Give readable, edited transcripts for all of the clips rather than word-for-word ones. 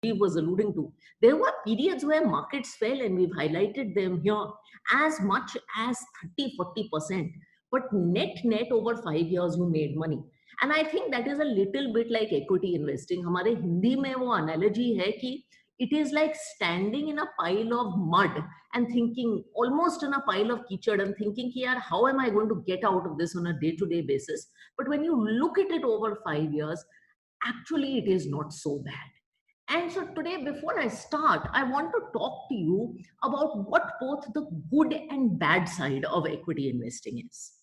was alluding to, there were periods where markets fell, and we've highlighted them here, as much as 30-40%. But net over 5 years, you made money. And I think that is a little bit like equity investing. हमारे हिंदी में वो analogy है कि it is like standing in a pile of mud and thinking, almost in a pile of kichad, and thinking, yaar, how am I going to get out of this on a day-to-day basis? But when you look at it over 5 years, actually it is not so bad. And so today, before I start, I want to talk to you about what both the good and bad side of equity investing is.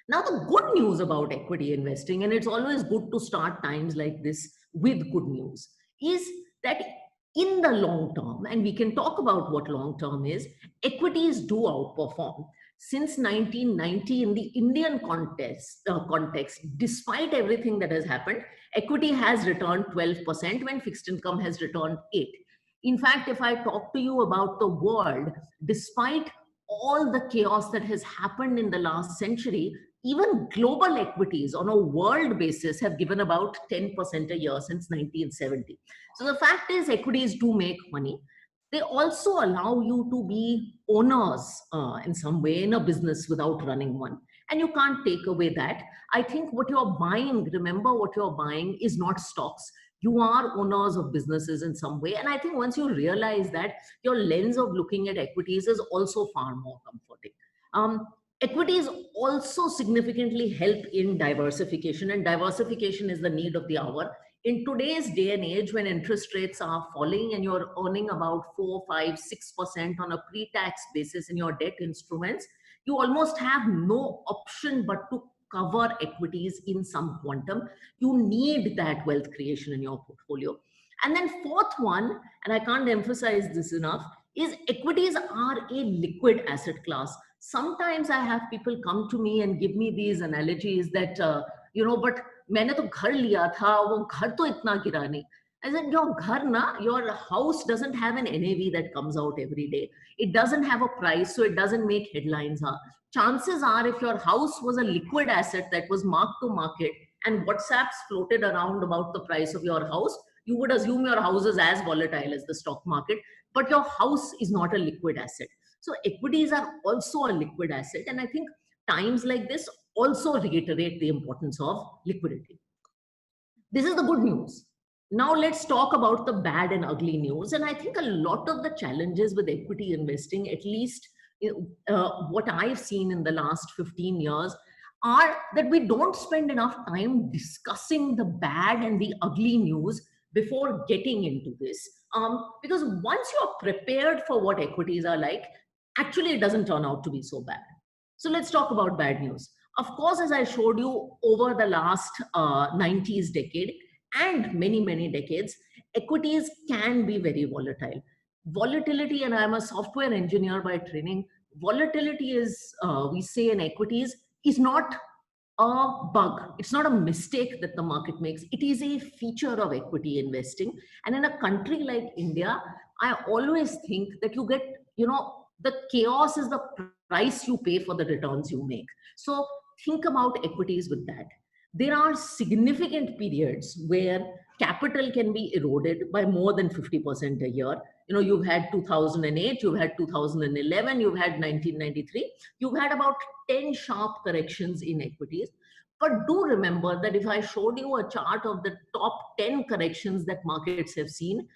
Now, the good news about equity investing, and it's always good to start times like this with good news, is that in the long term, and we can talk about what long term is, equities do outperform. Since 1990, in the Indian context, despite everything that has happened, equity has returned 12% when fixed income has returned 8%. In fact, if I talk to you about the world, despite all the chaos that has happened in the last century, even global equities on a world basis have given about 10% a year since 1970. So the fact is, equities do make money. They also allow you to be owners in some way in a business without running one. And you can't take away that. I think what you're buying, remember, what you're buying is not stocks. You are owners of businesses in some way. And I think once you realize that, your lens of looking at equities is also far more comforting. Equities also significantly help in diversification, and diversification is the need of the hour. In today's day and age, when interest rates are falling and you're earning about 4, 5, 6% on a pre-tax basis in your debt instruments, you almost have no option but to cover equities in some quantum. You need that wealth creation in your portfolio. And then fourth one, and I can't emphasize this enough, is equities are a liquid asset class. Sometimes I have people come to me and give me these analogies that, but मैंने तो घर लिया था, वो घर तो इतना गिरा नहीं. I said, your ghar na, your house doesn't have an NAV that comes out every day. It doesn't have a price, so it doesn't make headlines. Chances are, if your house was a liquid asset that was marked to market and WhatsApps floated around about the price of your house, you would assume your house is as volatile as the stock market, but your house is not a liquid asset. So equities are also a liquid asset. And I think times like this also reiterate the importance of liquidity. This is the good news. Now let's talk about the bad and ugly news. And I think a lot of the challenges with equity investing, at least what I've seen in the last 15 years, are that we don't spend enough time discussing the bad and the ugly news before getting into this. Because once you're prepared for what equities are like, actually it doesn't turn out to be so bad. So let's talk about bad news. Of course, as I showed you, over the last 90s decade and many decades, equities can be very volatile. Volatility, and I'm a software engineer by training, volatility is, we say in equities, is not a bug. It's not a mistake that the market makes. It is a feature of equity investing. And in a country like India, I always think that you get, the chaos is the price you pay for the returns you make. So think about equities with that. There are significant periods where capital can be eroded by more than 50% a year. You've had 2008, you've had 2011, you've had 1993, you've had about 10 sharp corrections in equities. But do remember that if I showed you a chart of the top 10 corrections that markets have seen,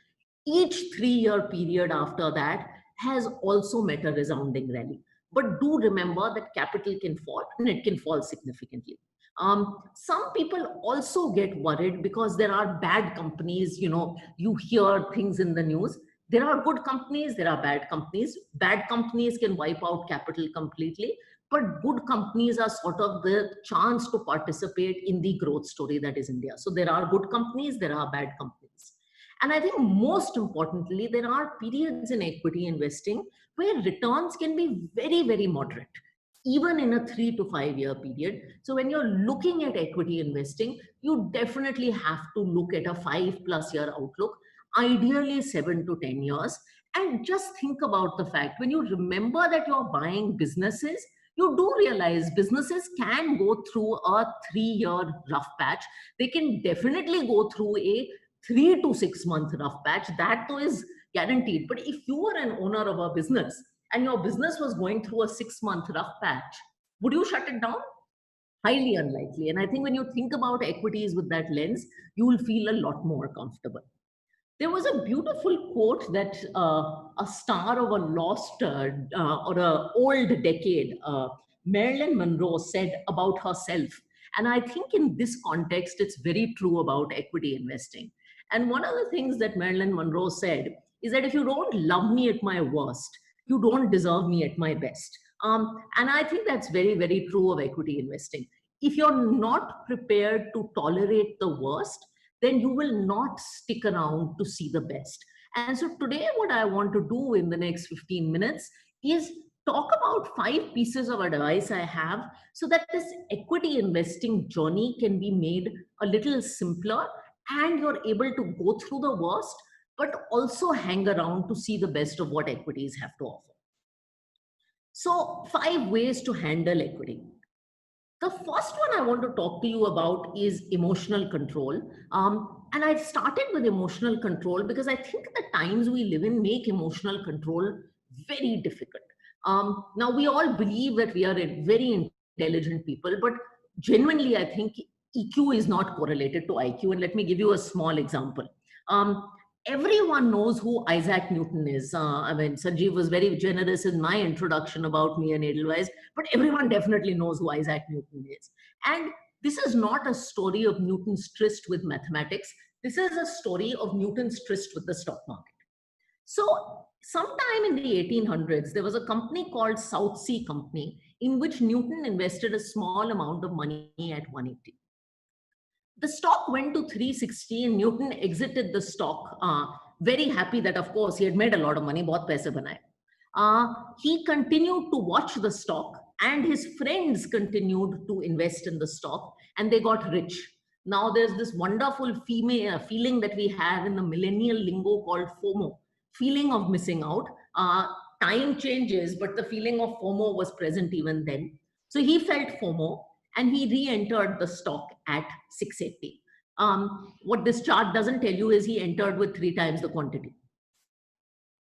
each 3-year period after that has also met a resounding rally. But do remember that capital can fall, and it can fall significantly. Some people also get worried because there are bad companies. You hear things in the news. There are good companies, there are bad companies. Bad companies can wipe out capital completely, but good companies are sort of the chance to participate in the growth story that is India. So there are good companies, there are bad companies. And I think most importantly, there are periods in equity investing where returns can be very moderate, even in a 3 to 5 year period. So when you're looking at equity investing, you definitely have to look at a 5+ year outlook, ideally 7 to 10 years. And just think about the fact, when you remember that you're buying businesses, you do realize businesses can go through a 3-year rough patch. They can definitely go through a 3 to 6 month rough patch. That though is guaranteed. But if you were an owner of a business and your business was going through a 6 month rough patch, would you shut it down? Highly unlikely. And I think when you think about equities with that lens, you will feel a lot more comfortable. There was a beautiful quote that a star of a lost or a old decade, Marilyn Monroe, said about herself. And I think in this context, it's very true about equity investing. And one of the things that Marilyn Monroe said is that if you don't love me at my worst, you don't deserve me at my best. And I think that's very, very true of equity investing. If you're not prepared to tolerate the worst, then you will not stick around to see the best. And so today, what I want to do in the next 15 minutes is talk about 5 pieces of advice I have so that this equity investing journey can be made a little simpler and you're able to go through the worst, but also hang around to see the best of what equities have to offer. So 5 ways to handle equity. The first one I want to talk to you about is emotional control. And I started with emotional control because I think the times we live in make emotional control very difficult. Now, we all believe that we are very intelligent people, but genuinely, I think EQ is not correlated to IQ. And let me give you a small example. Everyone knows who Isaac Newton is. I mean, Sanjeev was very generous in my introduction about me and Edelweiss, but everyone definitely knows who Isaac Newton is. And this is not a story of Newton's tryst with mathematics. This is a story of Newton's tryst with the stock market. So sometime in the 1800s, there was a company called South Sea Company in which Newton invested a small amount of money at 180. The stock went to 360 and Newton exited the stock, very happy that, of course, he had made a lot of money, bahut paise banaye. He continued to watch the stock and his friends continued to invest in the stock and they got rich. Now there's this wonderful feeling that we have in the millennial lingo called FOMO, feeling of missing out. Time changes, but the feeling of FOMO was present even then. So he felt FOMO and he re-entered the stock at 680. What this chart doesn't tell you is he entered with 3 times the quantity.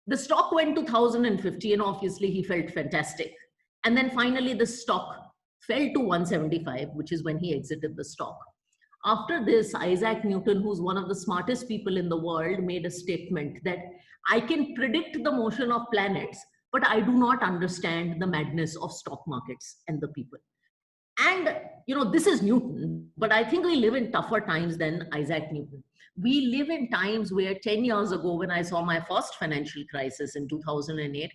The stock went to 1050 and obviously he felt fantastic. And then finally the stock fell to 175, which is when he exited the stock. After this, Isaac Newton, who's one of the smartest people in the world, made a statement that I can predict the motion of planets, but I do not understand the madness of stock markets and the people. And, you know, this is Newton, but I think we live in tougher times than Isaac Newton. We live in times where 10 years ago, when I saw my first financial crisis in 2008,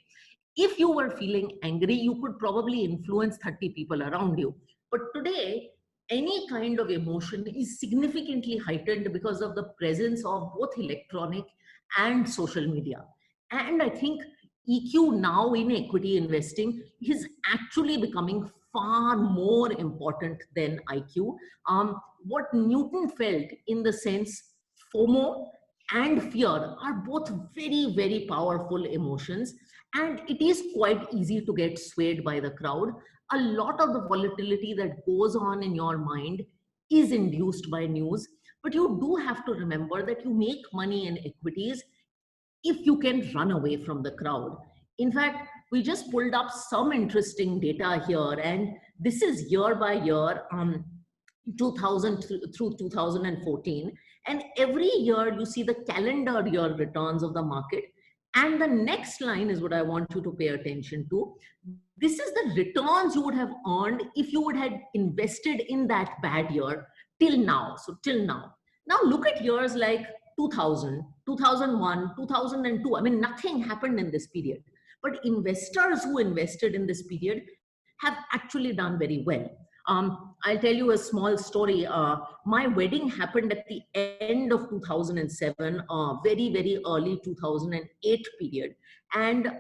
if you were feeling angry, you could probably influence 30 people around you. But today, any kind of emotion is significantly heightened because of the presence of both electronic and social media. And I think EQ now in equity investing is actually becoming far more important than IQ. What Newton felt in the sense FOMO and fear are both very, very powerful emotions. And it is quite easy to get swayed by the crowd. A lot of the volatility that goes on in your mind is induced by news. But you do have to remember that you make money in equities if you can run away from the crowd. In fact, we just pulled up some interesting data here, and this is year by year, 2000 through 2014. And every year you see the calendar year returns of the market. And the next line is what I want you to pay attention to. This is the returns you would have earned if you would have invested in that bad year till now. So till now. Now look at years like 2000, 2001, 2002. I mean, nothing happened in this period. But investors who invested in this period have actually done very well. I'll tell you a small story. My wedding happened at the end of 2007, very, very early 2008 period. And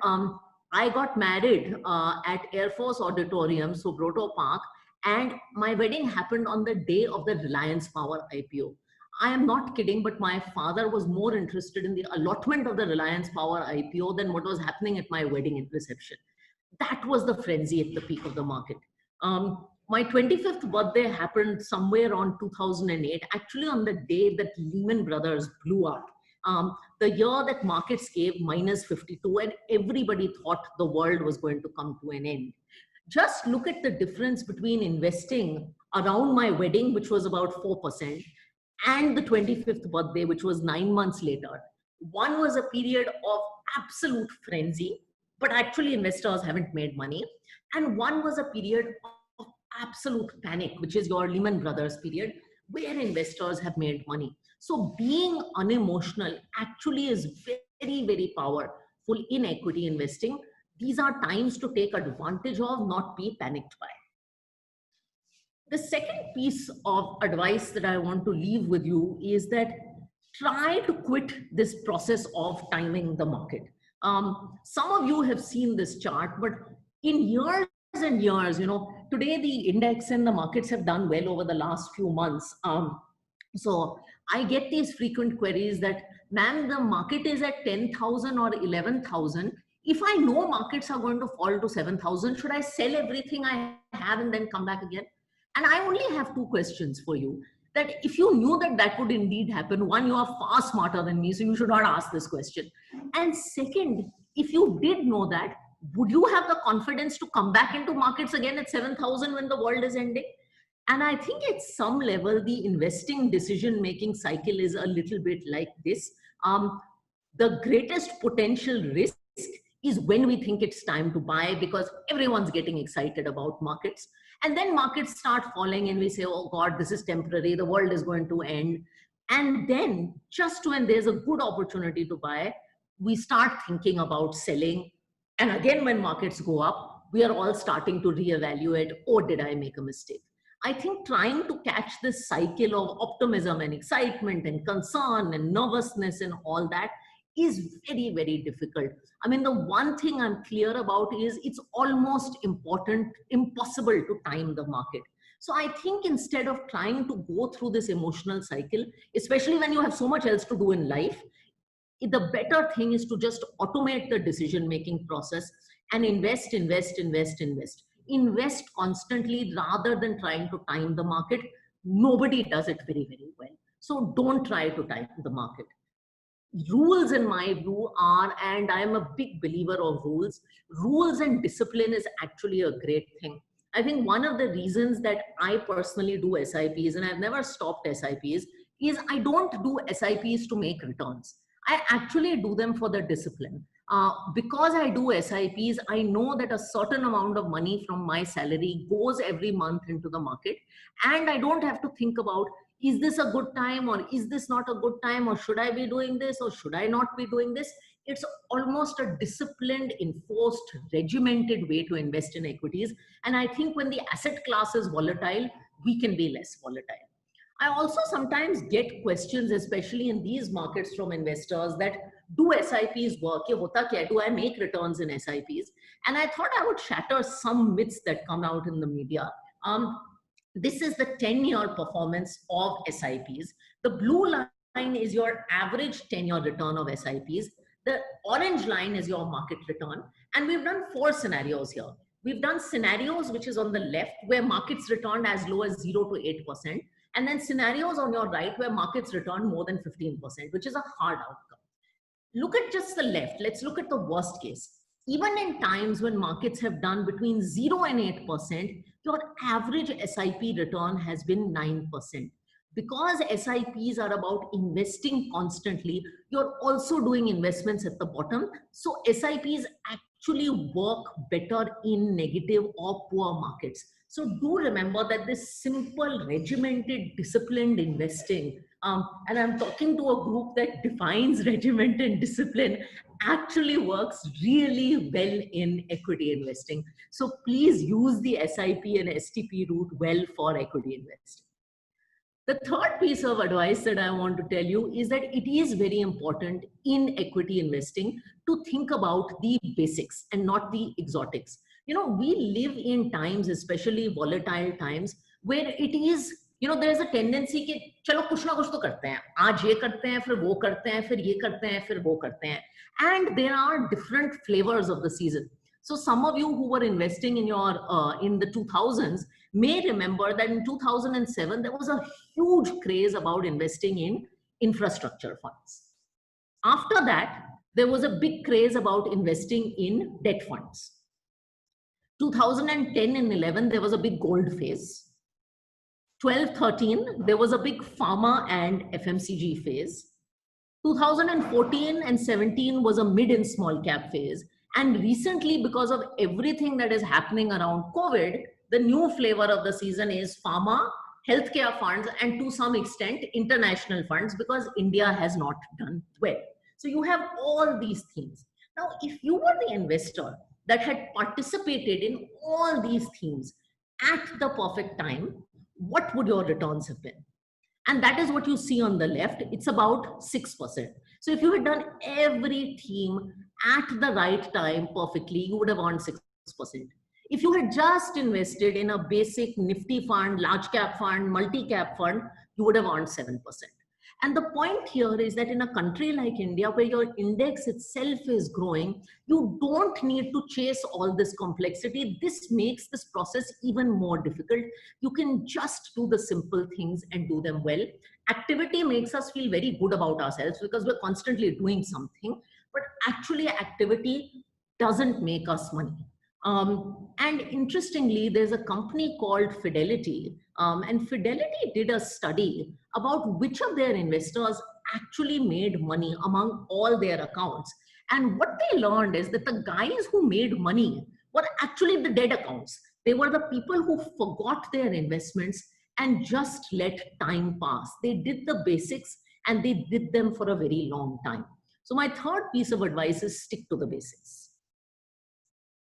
I got married at Air Force Auditorium, Sobroto Park, and my wedding happened on the day of the Reliance Power IPO. I am not kidding, but my father was more interested in the allotment of the Reliance Power IPO than what was happening at my wedding reception. That was the frenzy at the peak of the market. My 25th birthday happened somewhere around 2008, actually on the day that Lehman Brothers blew up. The year that markets gave minus 52 and everybody thought the world was going to come to an end. Just look at the difference between investing around my wedding, which was about 4%, and the 25th birthday, which was 9 months later. One was a period of absolute frenzy, but actually investors haven't made money. And one was a period of absolute panic, which is your Lehman Brothers period, where investors have made money. So being unemotional actually is very, very powerful in equity investing. These are times to take advantage of, not be panicked by. The second piece of advice that I want to leave with you is that try to quit this process of timing the market. Some of you have seen this chart, but in years and years, today the index and the markets have done well over the last few months. So I get these frequent queries that, ma'am, the market is at 10,000 or 11,000. If I know markets are going to fall to 7,000, should I sell everything I have and then come back again? And I only have two questions for you. That if you knew that that would indeed happen, one, you are far smarter than me, so you should not ask this question. And second, if you did know that, would you have the confidence to come back into markets again at 7,000 when the world is ending? And I think at some level, the investing decision-making cycle is a little bit like this. The greatest potential risk is when we think it's time to buy because everyone's getting excited about markets. And then markets start falling and we say, oh God, this is temporary, the world is going to end. And then just when there's a good opportunity to buy, we start thinking about selling. And again, when markets go up, we are all starting to reevaluate, oh, did I make a mistake? I think trying to catch this cycle of optimism and excitement and concern and nervousness and all that is very, very difficult. I mean, the one thing I'm clear about is it's almost impossible to time the market. So I think instead of trying to go through this emotional cycle, especially when you have so much else to do in life, the better thing is to just automate the decision-making process and invest. Invest constantly rather than trying to time the market. Nobody does it very, very well. So don't try to time the market. Rules, in my view, are, and I am a big believer of rules and discipline is actually a great thing. I think one of the reasons that I personally do SIPs, and I've never stopped SIPs, is I don't do SIPs to make returns. I actually do them for the discipline. Because I do SIPs, I know that a certain amount of money from my salary goes every month into the market, and I don't have to think about, is this a good time or is this not a good time, or should I be doing this or should I not be doing this? It's almost a disciplined, enforced, regimented way to invest in equities. And I think when the asset class is volatile, we can be less volatile. I also sometimes get questions, especially in these markets, from investors that, do SIPs work? Do I make returns in SIPs? And I thought I would shatter some myths that come out in the media. This is the 10-year performance of SIPs. The blue line is your average 10-year return of SIPs. The orange line is your market return. And we've done 4 scenarios here. We've done scenarios, which is on the left, where markets returned as low as 0 to 8%. And then scenarios on your right, where markets returned more than 15%, which is a hard outcome. Look at just the left. Let's look at the worst case. Even in times when markets have done between 0 and 8%, your average SIP return has been 9%. Because SIPs are about investing constantly, you're also doing investments at the bottom. So SIPs actually work better in negative or poor markets. So do remember that this simple, regimented, disciplined investing, and I'm talking to a group that defines regiment and discipline, actually works really well in equity investing. So please use the SIP and STP route well for equity investing. The third piece of advice that I want to tell you is that it is very important in equity investing to think about the basics and not the exotics. We live in times, especially volatile times, where it is, there's a tendency कि चलो कुछ ना कुछ तो करते हैं, आज ये करते हैं, फिर वो करते हैं, फिर ये करते हैं, फिर वो करते हैं. And there are different flavors of the season. So some of you who were investing in the 2000s, may remember that in 2007, there was a huge craze about investing in infrastructure funds. After that, there was a big craze about investing in debt funds. 2010 and 11, there was a big gold phase. 12, 13, there was a big pharma and FMCG phase. 2014 and 17 was a mid and small cap phase. And recently, because of everything that is happening around COVID, the new flavor of the season is pharma, healthcare funds, and to some extent, international funds, because India has not done well. So you have all these themes. Now, if you were the investor that had participated in all these themes at the perfect time, what would your returns have been? And that is what you see on the left. It's about 6%. So if you had done every theme at the right time perfectly, you would have earned 6%. If you had just invested in a basic Nifty fund, large cap fund, multi-cap fund, you would have earned 7%. And the point here is that in a country like India, where your index itself is growing, you don't need to chase all this complexity. This makes this process even more difficult. You can just do the simple things and do them well. Activity makes us feel very good about ourselves because we're constantly doing something, but actually activity doesn't make us money. And interestingly, there's a company called Fidelity, and Fidelity did a study about which of their investors actually made money among all their accounts. And what they learned is that the guys who made money were actually the dead accounts. They were the people who forgot their investments and just let time pass. They did the basics and they did them for a very long time. So my third piece of advice is stick to the basics.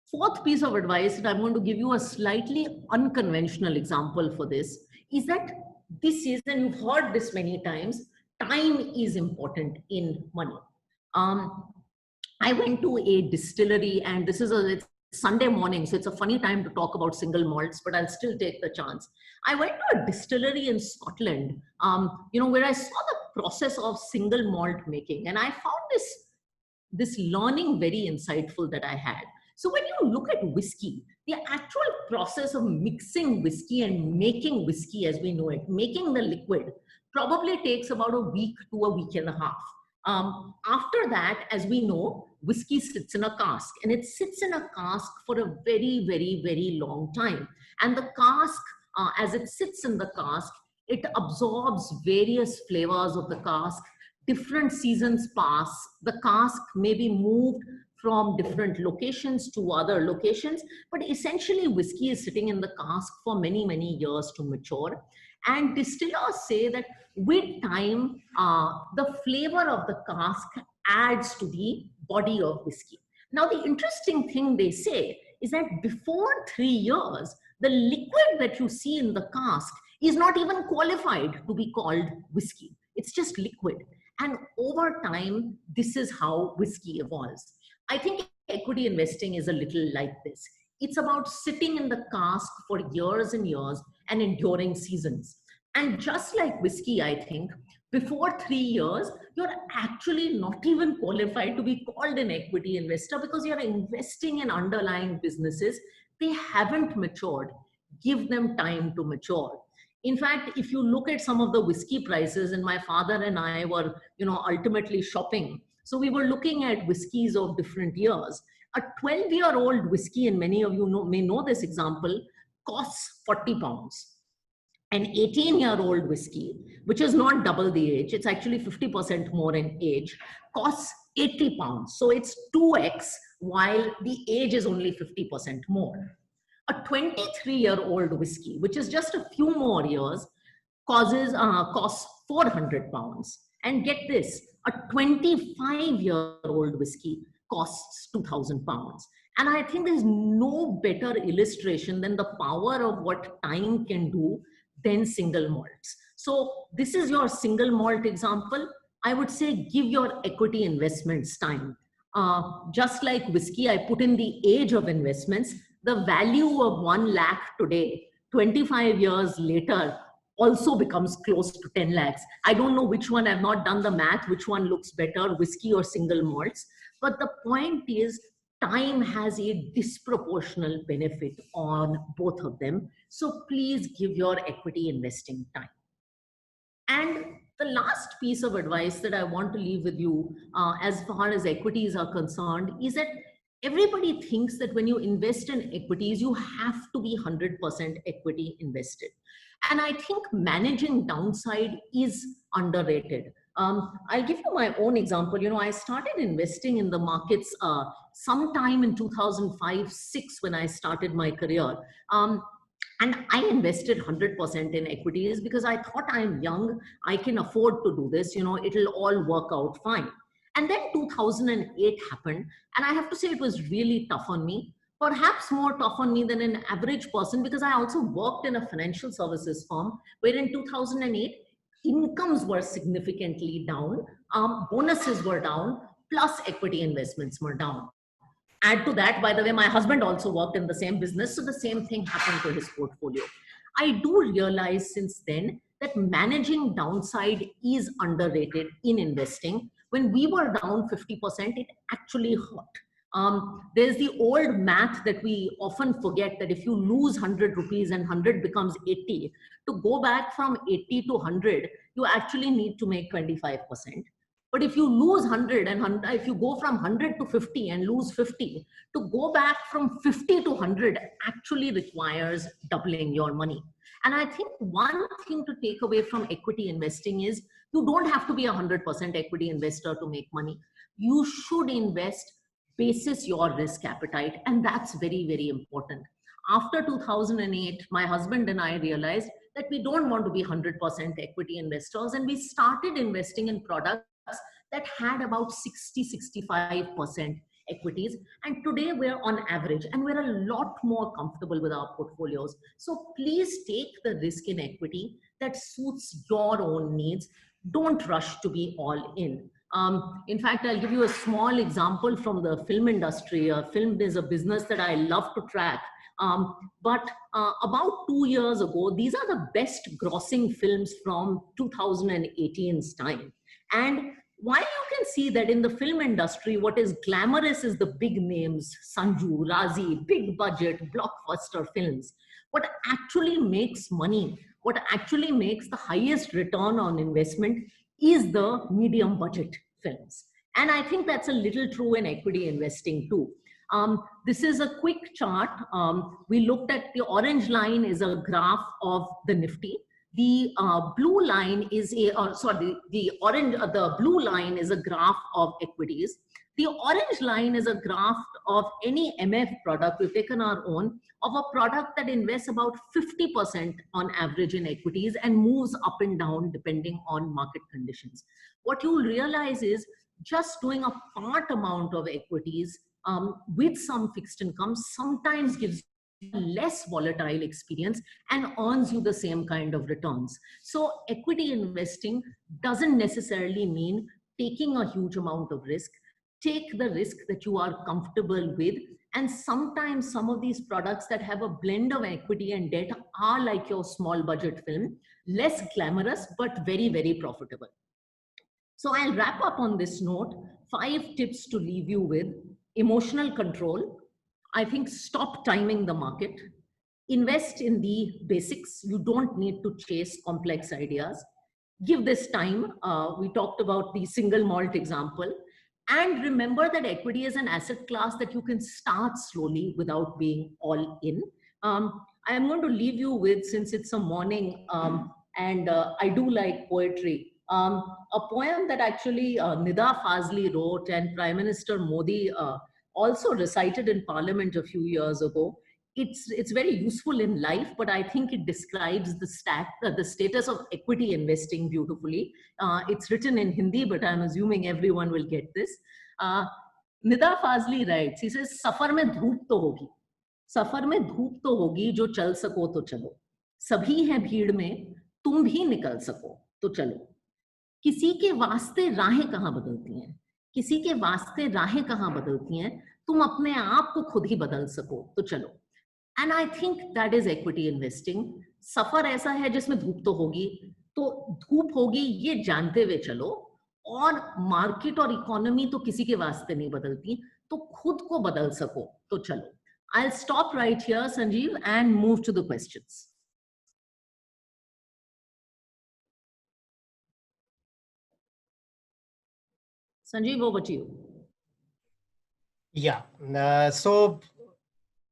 Fourth piece of advice, and I'm going to give you a slightly unconventional example for this, is that this is, and you've heard this many times, time is important in money. I went to a distillery, and this is it's Sunday morning, so it's a funny time to talk about single malts, but I'll still take the chance. I went to a distillery in Scotland, where I saw the process of single malt making, and I found this learning very insightful that I had. So when you look at whiskey, the actual process of mixing whiskey and making whiskey as we know it, making the liquid, probably takes about a week to a week and a half. After that, as we know, whiskey sits in a cask, and it sits in a cask for a very, very, very long time. And the cask, as it sits in the cask, it absorbs various flavors of the cask. Different seasons pass. The cask may be moved from different locations to other locations, but essentially whiskey is sitting in the cask for many, many years to mature. And distillers say that with time, the flavor of the cask adds to the body of whiskey. Now, the interesting thing they say is that before 3 years, the liquid that you see in the cask is not even qualified to be called whiskey. It's just liquid. And over time, this is how whiskey evolves. I think equity investing is a little like this. It's about sitting in the cask for years and years and enduring seasons. And just like whiskey, I think, before 3 years, you're actually not even qualified to be called an equity investor because you're investing in underlying businesses. They haven't matured. Give them time to mature. In fact, if you look at some of the whiskey prices, and my father and I were, ultimately shopping. So we were looking at whiskeys of different years. A 12-year-old whiskey, and many of you may know this example, costs 40 pounds. An 18-year-old whiskey, which is not double the age, it's actually 50% more in age, costs 80 pounds. So it's 2x, while the age is only 50% more. A 23-year-old whiskey, which is just a few more years, costs 400 pounds. And get this, a 25-year-old whiskey costs 2,000 pounds. And I think there's no better illustration than the power of what time can do than single malts. So this is your single malt example. I would say give your equity investments time. Just like whiskey, I put in the age of investments. The value of 1 lakh today, 25 years later, also becomes close to 10 lakhs. I don't know which one, I've not done the math, which one looks better, whiskey or single malts. But the point is, time has a disproportional benefit on both of them. So please give your equity investing time. And the last piece of advice that I want to leave with you, as far as equities are concerned, is that everybody thinks that when you invest in equities, you have to be 100% equity invested. And I think managing downside is underrated. I'll give you my own example. You know, I started investing in the markets sometime in 2005-6 when I started my career. And I invested 100% in equities because I thought, I'm young, I can afford to do this, you know, it'll all work out fine. And then 2008 happened, and I have to say it was really tough on me, perhaps more tough on me than an average person, because I also worked in a financial services firm where in 2008, incomes were significantly down, bonuses were down, plus equity investments were down. Add to that, by the way, my husband also worked in the same business, so the same thing happened to his portfolio. I do realize since then that managing downside is underrated in investing. When we were down 50%, it actually hurt. There's the old math that we often forget, that if you lose 100 rupees and 100 becomes 80, to go back from 80 to 100, you actually need to make 25%. But if you lose 100 and if you go from 100 to 50 and lose 50, to go back from 50 to 100 actually requires doubling your money. And I think one thing to take away from equity investing is you don't have to be 100% equity investor to make money. You should invest basis your risk appetite. And that's very, very important. After 2008, my husband and I realized that we don't want to be 100% equity investors. And we started investing in products that had about 60-65% equities. And today we're on average, and we're a lot more comfortable with our portfolios. So please take the risk in equity that suits your own needs. Don't rush to be all in. In fact, I'll give you a small example from the film industry. Film is a business that I love to track. But about 2 years ago, these are the best grossing films from 2018's time. And while you can see that in the film industry, what is glamorous is the big names, Sanju, Razi, big budget, blockbuster films. What actually makes money, what actually makes the highest return on investment is the medium budget films. And I think that's a little true in equity investing too. This is a quick chart. We looked at the orange line is a graph of the Nifty. The blue line is the blue line is a graph of equities. The orange line is a graph of any MF product. We've taken our own of a product that invests about 50% on average in equities and moves up and down depending on market conditions. What you'll realize is just doing a part amount of equities with some fixed income sometimes gives less volatile experience and earns you the same kind of returns. So equity investing doesn't necessarily mean taking a huge amount of risk. Take the risk that you are comfortable with. And sometimes some of these products that have a blend of equity and debt are like your small budget film, less glamorous, but very, very profitable. So I'll wrap up on this note. 5 tips to leave you with. Emotional control. I think stop timing the market. Invest in the basics. You don't need to chase complex ideas. Give this time. We talked about the single malt example. And remember that equity is an asset class that you can start slowly without being all in. I'm going to leave you with, since it's a morning and I do like poetry, a poem that actually Nida Fazli wrote and Prime Minister Modi also recited in Parliament a few years ago. It's very useful in life, but I think it describes the status of equity investing beautifully. It's written in Hindi, but I'm assuming everyone will get this. Nida Fazli writes, he says, "Safar mein dhoop to hogi. Safar mein dhoop to hogi, jo chal sako to chalo. Sabhi hai bheed mein, tum bhi nikal sako to chalo. किसी के वास्ते राहें कहाँ बदलती हैं, किसी के वास्ते राहें कहाँ बदलती हैं, तुम अपने आप को खुद ही बदल सको तो चलो." And I think that is equity investing. सफर ऐसा है जिसमें धूप तो होगी ये जानते हुए चलो, और मार्केट और इकोनॉमी तो किसी के वास्ते नहीं बदलती, तो खुद को बदल सको तो चलो. I'll stop right here, Sanjeev, and move to the questions. Sanjeev, over to you. Yeah. So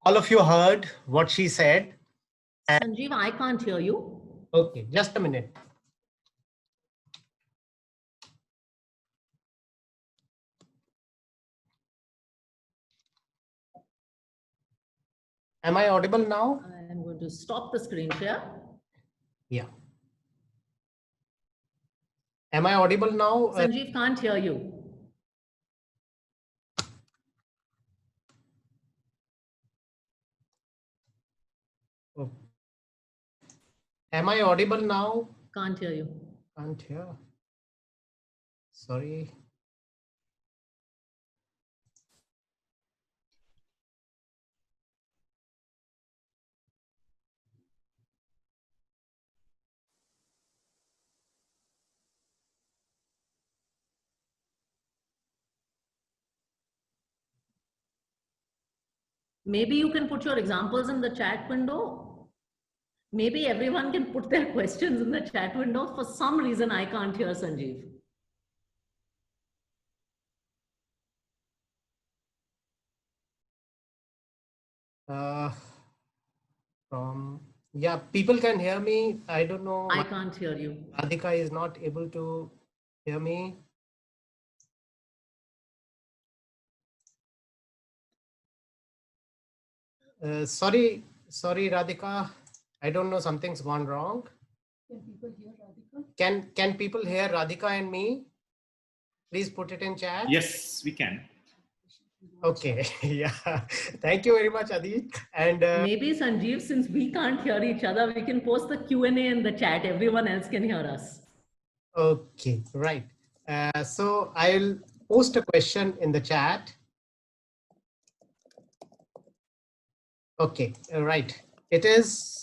all of you heard what she said. Sanjeev, I can't hear you. Okay, just a minute. Am I audible now? I am going to stop the screen share. Yeah. Am I audible now? Sanjeev can't hear you. Oh. Am I audible now? Can't hear you. Can't hear. Sorry. Maybe you can put your examples in the chat window. Maybe everyone can put their questions in the chat window. For some reason, I can't hear Sanjeev. Yeah, people can hear me. I don't know. I can't hear you. Radhika is not able to hear me. Sorry, Radhika. I don't know, something's gone wrong. Can people hear Radhika? Can people hear Radhika and me? Please put it in chat. Yes, we can. Okay. Yeah. Thank you very much, Adit. And Maybe Sanjeev, since we can't hear each other, we can post the Q&A in the chat. Everyone else can hear us. okay, right. So I'll post a question in the chat. Okay, right. It is.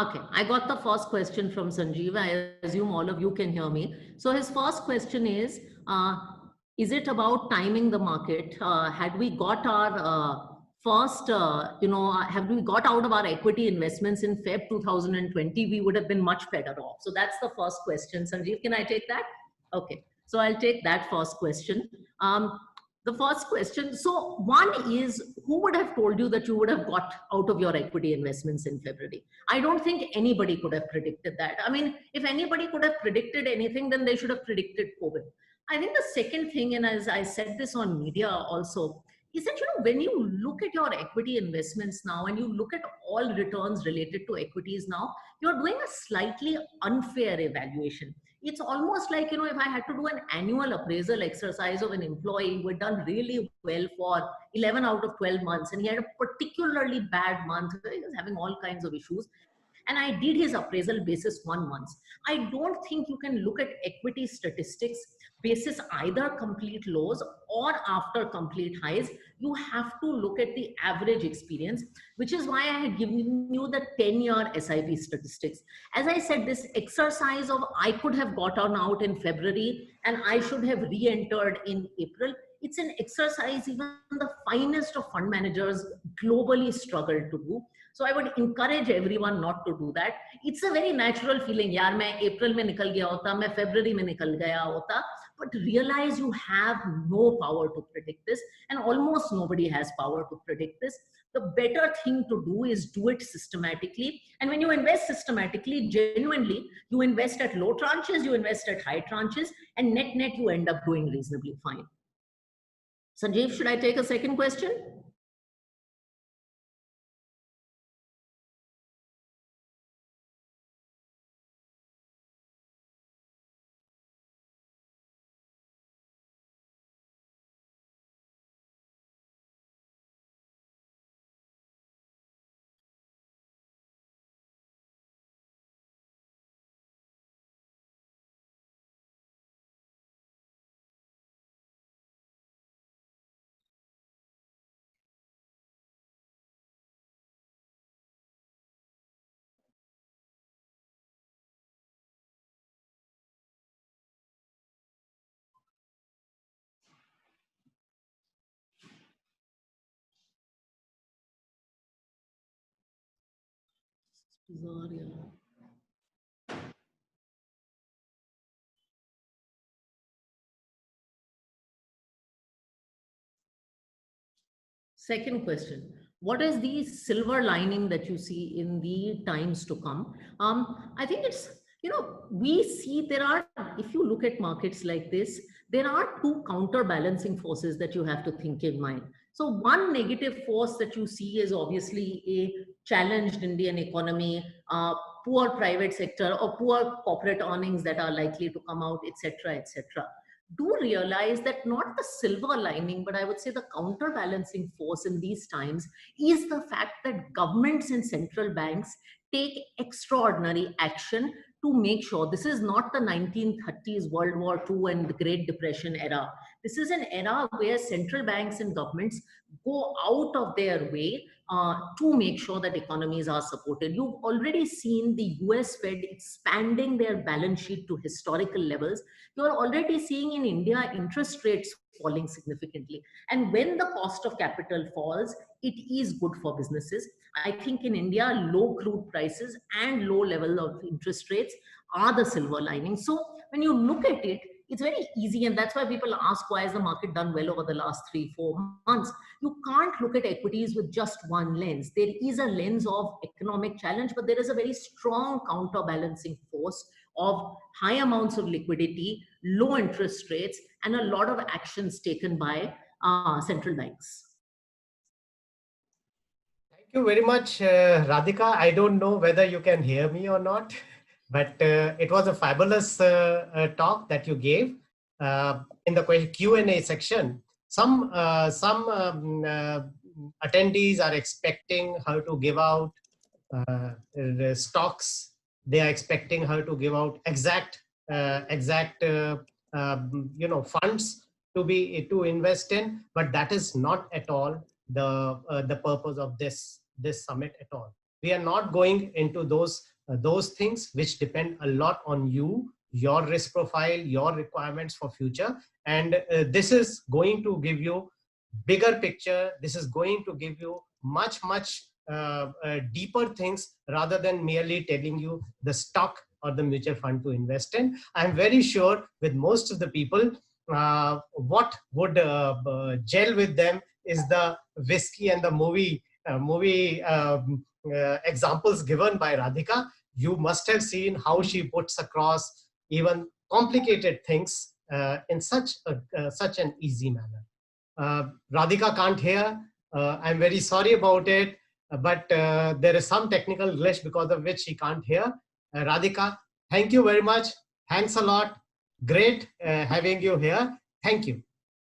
Okay, I got the first question from Sanjeev. I assume all of you can hear me. So his first question is it about timing the market? Had we got our have we got out of our equity investments in Feb 2020, we would have been much better off. So that's the first question. Sanjeev, can I take that? Okay, so I'll take that first question. The first question, so one is, who would have told you that you would have got out of your equity investments in February? I don't think anybody could have predicted that. I mean, if anybody could have predicted anything, then they should have predicted COVID. I think the second thing, and as I said this on media also, is that, when you look at your equity investments now and you look at all returns related to equities now, you're doing a slightly unfair evaluation. It's almost like, if I had to do an annual appraisal exercise of an employee who had done really well for 11 out of 12 months, and he had a particularly bad month, he was having all kinds of issues, and I did his appraisal basis 1 month. I don't think you can look at equity statistics basis either complete lows or after complete highs. You have to look at the average experience, which is why I had given you the 10-year SIP statistics. As I said, this exercise of I could have gotten out in February and I should have re-entered in April, it's an exercise even the finest of fund managers globally struggle to do. So I would encourage everyone not to do that. It's a very natural feeling. यार मैं April में निकल गया होता, मैं February में निकल गया होता. But realize you have no power to predict this, and almost nobody has power to predict this. the better thing to do is do it systematically. And when you invest systematically, genuinely, you invest at low tranches, you invest at high tranches, and net net, you end up doing reasonably fine. Sanjeev, should I take a second question? Second question. What is the silver lining that you see in the times to come? I think it's, we see there are, if you look at markets like this, there are two counterbalancing forces that you have to think in mind. So one negative force that you see is obviously a challenged Indian economy, poor private sector or poor corporate earnings that are likely to come out, etc., etc. Do realize that not the silver lining, but I would say the counterbalancing force in these times is the fact that governments and central banks take extraordinary action to make sure this is not the 1930s World War II and the Great Depression era. This is an era where central banks and governments go out of their way to make sure that economies are supported. You've already seen the US Fed expanding their balance sheet to historical levels. You're already seeing in India interest rates falling significantly. And when the cost of capital falls, it is good for businesses. I think in India, low crude prices and low level of interest rates are the silver lining. So when you look at it, it's very easy. And that's why people ask, why has the market done well over the last 3-4 months? You can't look at equities with just one lens. There is a lens of economic challenge, but there is a very strong counterbalancing force of high amounts of liquidity, low interest rates, and a lot of actions taken by central banks. Thank you very much, Radhika. I don't know whether you can hear me or not, but it was a fabulous talk that you gave. In the Q&A section, some attendees are expecting her to give out the stocks. They are expecting her to give out exact funds to invest in, but that is not at all the purpose of this summit at all. We are not going into those things which depend a lot on you, your risk profile, your requirements for future, and this is going to give you bigger picture. This is going to give you much deeper things rather than merely telling you the stock or the mutual fund to invest in. I'm very sure with most of the people, what would gel with them is the whiskey and the movie examples given by Radhika. You must have seen how she puts across even complicated things in such an easy manner. Radhika can't hear. I'm very sorry about it, but there is some technical glitch because of which she can't hear. Radhika, thank you very much. Thanks a lot. Great having you here. Thank you.